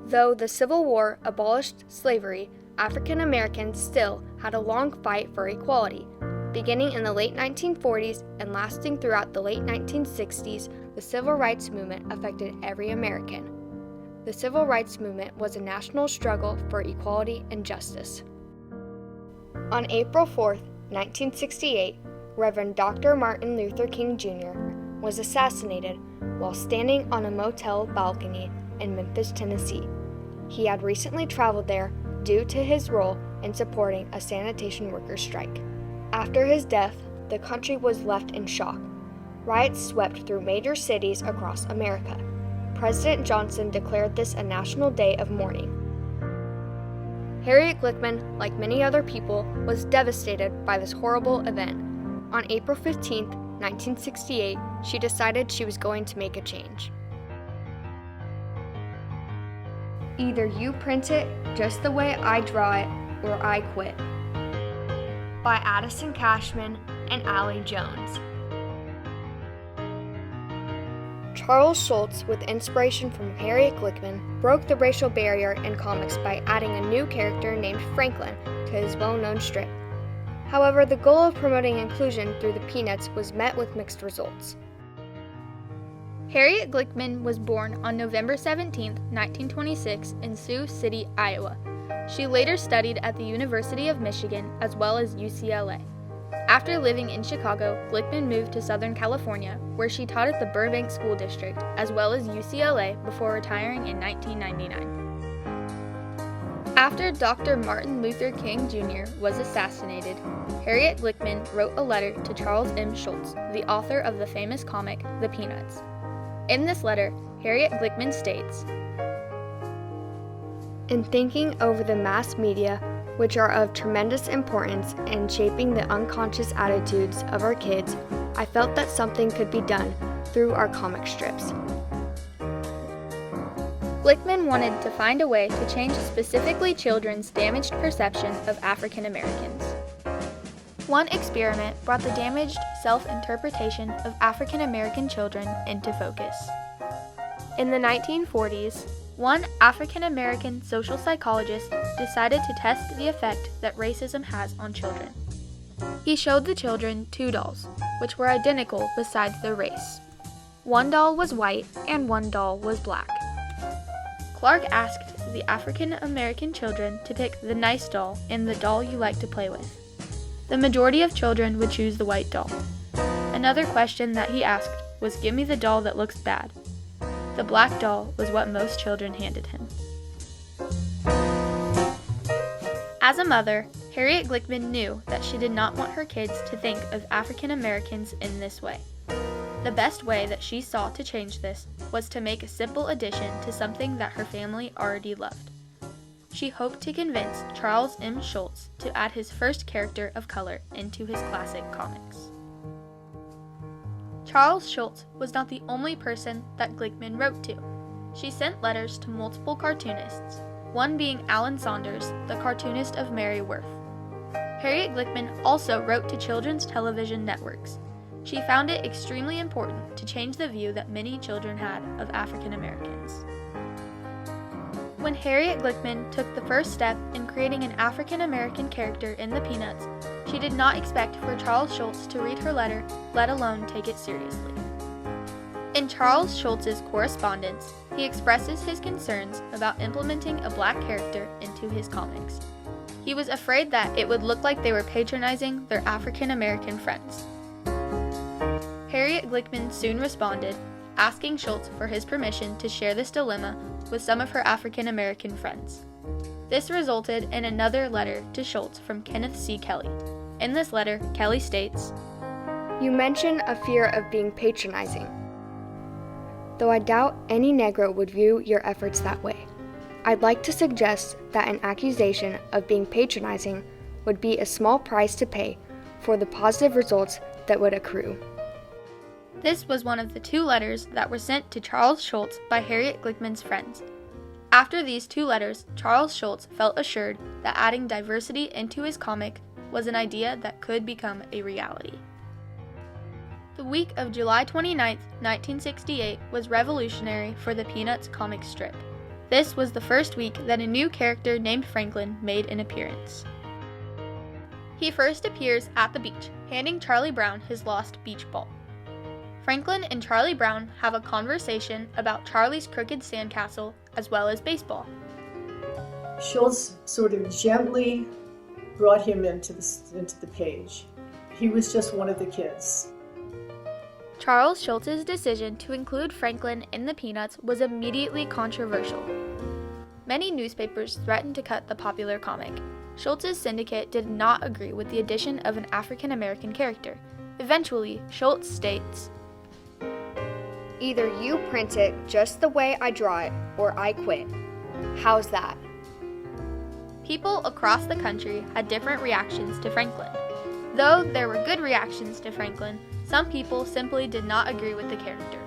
Though the Civil War abolished slavery, African Americans still had a long fight for equality. Beginning in the late 1940s and lasting throughout the late 1960s, the Civil Rights Movement affected every American. The Civil Rights Movement was a national struggle for equality and justice. On April 4, 1968, Reverend Dr. Martin Luther King Jr. was assassinated while standing on a motel balcony in Memphis, Tennessee. He had recently traveled there due to his role in supporting a sanitation workers' strike. After his death, the country was left in shock. Riots swept through major cities across America. President Johnson declared this a national day of mourning. Harriet Glickman, like many other people, was devastated by this horrible event. On April 15, 1968, she decided she was going to make a change. Either you print it just the way I draw it, or I quit. By Addison Cashman and Allie Jones. Charles Schulz, with inspiration from Harriet Glickman, broke the racial barrier in comics by adding a new character named Franklin to his well-known strip. However, the goal of promoting inclusion through the Peanuts was met with mixed results. Harriet Glickman was born on November 17, 1926, in Sioux City, Iowa. She later studied at the University of Michigan as well as UCLA. After living in Chicago, Glickman moved to Southern California, where she taught at the Burbank School District as well as UCLA before retiring in 1999. After Dr. Martin Luther King Jr. was assassinated, Harriet Glickman wrote a letter to Charles M. Schulz, the author of the famous comic The Peanuts. In this letter, Harriet Glickman states, "In thinking over the mass media, which are of tremendous importance in shaping the unconscious attitudes of our kids, I felt that something could be done through our comic strips." Glickman wanted to find a way to change specifically children's damaged perception of African Americans. One experiment brought the damaged self-interpretation of African American children into focus. In the 1940s, one African American social psychologist decided to test the effect that racism has on children. He showed the children two dolls, which were identical besides their race. One doll was white and one doll was black. Clark asked the African American children to pick the nice doll and the doll you like to play with. The majority of children would choose the white doll. Another question that he asked was, "Give me the doll that looks bad." The black doll was what most children handed him. As a mother, Harriet Glickman knew that she did not want her kids to think of African Americans in this way. The best way that she saw to change this was to make a simple addition to something that her family already loved. She hoped to convince Charles M. Schulz to add his first character of color into his classic comics. Charles Schulz was not the only person that Glickman wrote to. She sent letters to multiple cartoonists, one being Alan Saunders, the cartoonist of Mary Worth. Harriet Glickman also wrote to children's television networks. She found it extremely important to change the view that many children had of African Americans. When Harriet Glickman took the first step in creating an African American character in the Peanuts, she did not expect for Charles Schulz to read her letter, let alone take it seriously. In Charles Schulz's correspondence, he expresses his concerns about implementing a black character into his comics. He was afraid that it would look like they were patronizing their African American friends. Harriet Glickman soon responded, asking Schulz for his permission to share this dilemma with some of her African American friends. This resulted in another letter to Schulz from Kenneth C. Kelly. In this letter, Kelly states, "You mention a fear of being patronizing. Though I doubt any Negro would view your efforts that way, I'd like to suggest that an accusation of being patronizing would be a small price to pay for the positive results that would accrue." This was one of the two letters that were sent to Charles Schulz by Harriet Glickman's friends. After these two letters, Charles Schulz felt assured that adding diversity into his comic was an idea that could become a reality. The week of July 29, 1968 was revolutionary for the Peanuts comic strip. This was the first week that a new character named Franklin made an appearance. He first appears at the beach, handing Charlie Brown his lost beach ball. Franklin and Charlie Brown have a conversation about Charlie's crooked sandcastle as well as baseball. Schultz sort of gently brought him into the page. He was just one of the kids. Charles Schultz's decision to include Franklin in the Peanuts was immediately controversial. Many newspapers threatened to cut the popular comic. Schultz's syndicate did not agree with the addition of an African American character. Eventually, Schultz states, "Either you print it just the way I draw it, or I quit. How's that?" People across the country had different reactions to Franklin. Though there were good reactions to Franklin, some people simply did not agree with the character.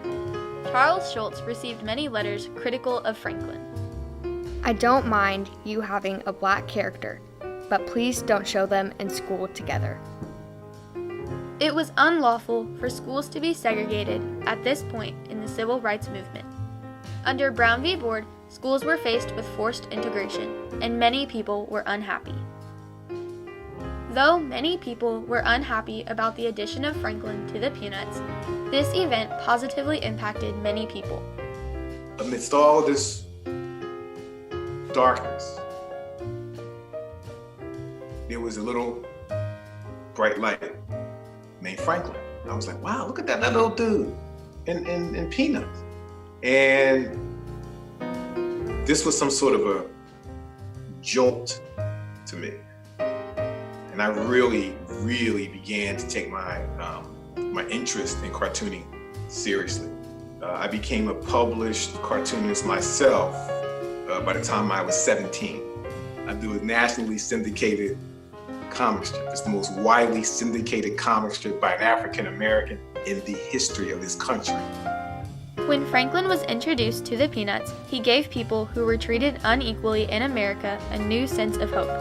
Charles Schultz received many letters critical of Franklin. "I don't mind you having a black character, but please don't show them in school together." It was unlawful for schools to be segregated at this point in the civil rights movement. Under Brown v. Board, schools were faced with forced integration, and many people were unhappy. Though many people were unhappy about the addition of Franklin to the Peanuts, this event positively impacted many people. Amidst all of this darkness, there was a little bright light named Franklin. I was like, wow, look at that little dude in Peanuts. And this was some sort of a jolt to me. And I really, really began to take my interest in cartooning seriously. I became a published cartoonist myself by the time I was 17. I do a nationally syndicated comic strip. It's the most widely syndicated comic strip by an African American in the history of this country. When Franklin was introduced to the Peanuts, he gave people who were treated unequally in America a new sense of hope.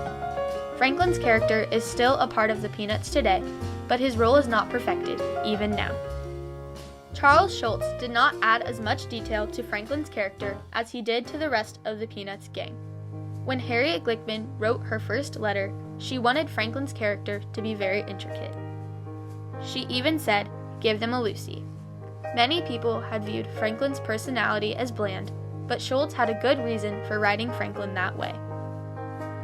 Franklin's character is still a part of the Peanuts today, but his role is not perfected, even now. Charles Schultz did not add as much detail to Franklin's character as he did to the rest of the Peanuts gang. When Harriet Glickman wrote her first letter, she wanted Franklin's character to be very intricate. She even said, "Give them a Lucy." Many people had viewed Franklin's personality as bland, but Schultz had a good reason for writing Franklin that way.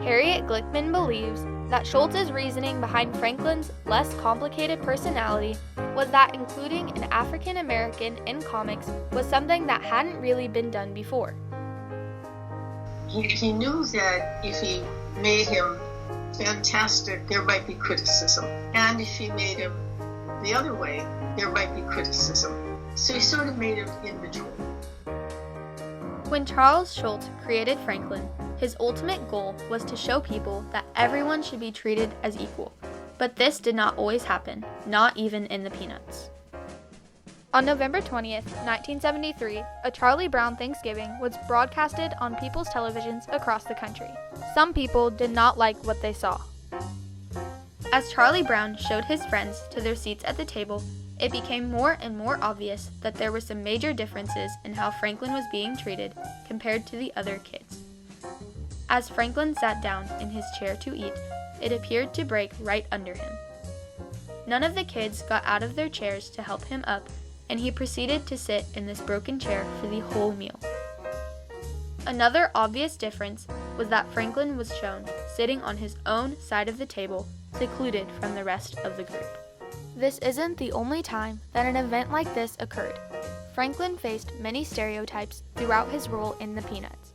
Harriet Glickman believes that Schultz's reasoning behind Franklin's less complicated personality was that including an African American in comics was something that hadn't really been done before. He knew that if he made him fantastic, there might be criticism. And if he made him the other way, there might be criticism. So he sort of made him in between. When Charles Schultz created Franklin, his ultimate goal was to show people that everyone should be treated as equal. But this did not always happen, not even in the Peanuts. On November 20th, 1973, a Charlie Brown Thanksgiving was broadcasted on people's televisions across the country. Some people did not like what they saw. As Charlie Brown showed his friends to their seats at the table, it became more and more obvious that there were some major differences in how Franklin was being treated compared to the other kids. As Franklin sat down in his chair to eat, it appeared to break right under him. None of the kids got out of their chairs to help him up, and he proceeded to sit in this broken chair for the whole meal. Another obvious difference was that Franklin was shown sitting on his own side of the table, secluded from the rest of the group. This isn't the only time that an event like this occurred. Franklin faced many stereotypes throughout his role in the Peanuts.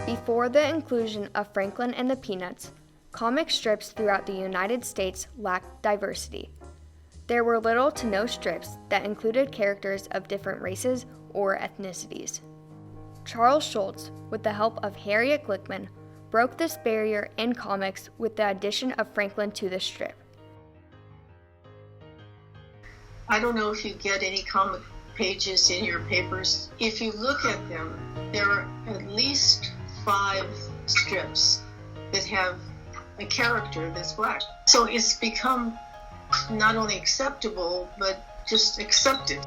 Before the inclusion of Franklin and the Peanuts, comic strips throughout the United States lacked diversity. There were little to no strips that included characters of different races or ethnicities. Charles Schultz, with the help of Harriet Glickman, broke this barrier in comics with the addition of Franklin to the strip. I don't know if you get any comic pages in your papers. If you look at them, there are at least 5 strips that have a character that's black. So it's become not only acceptable, but just accepted.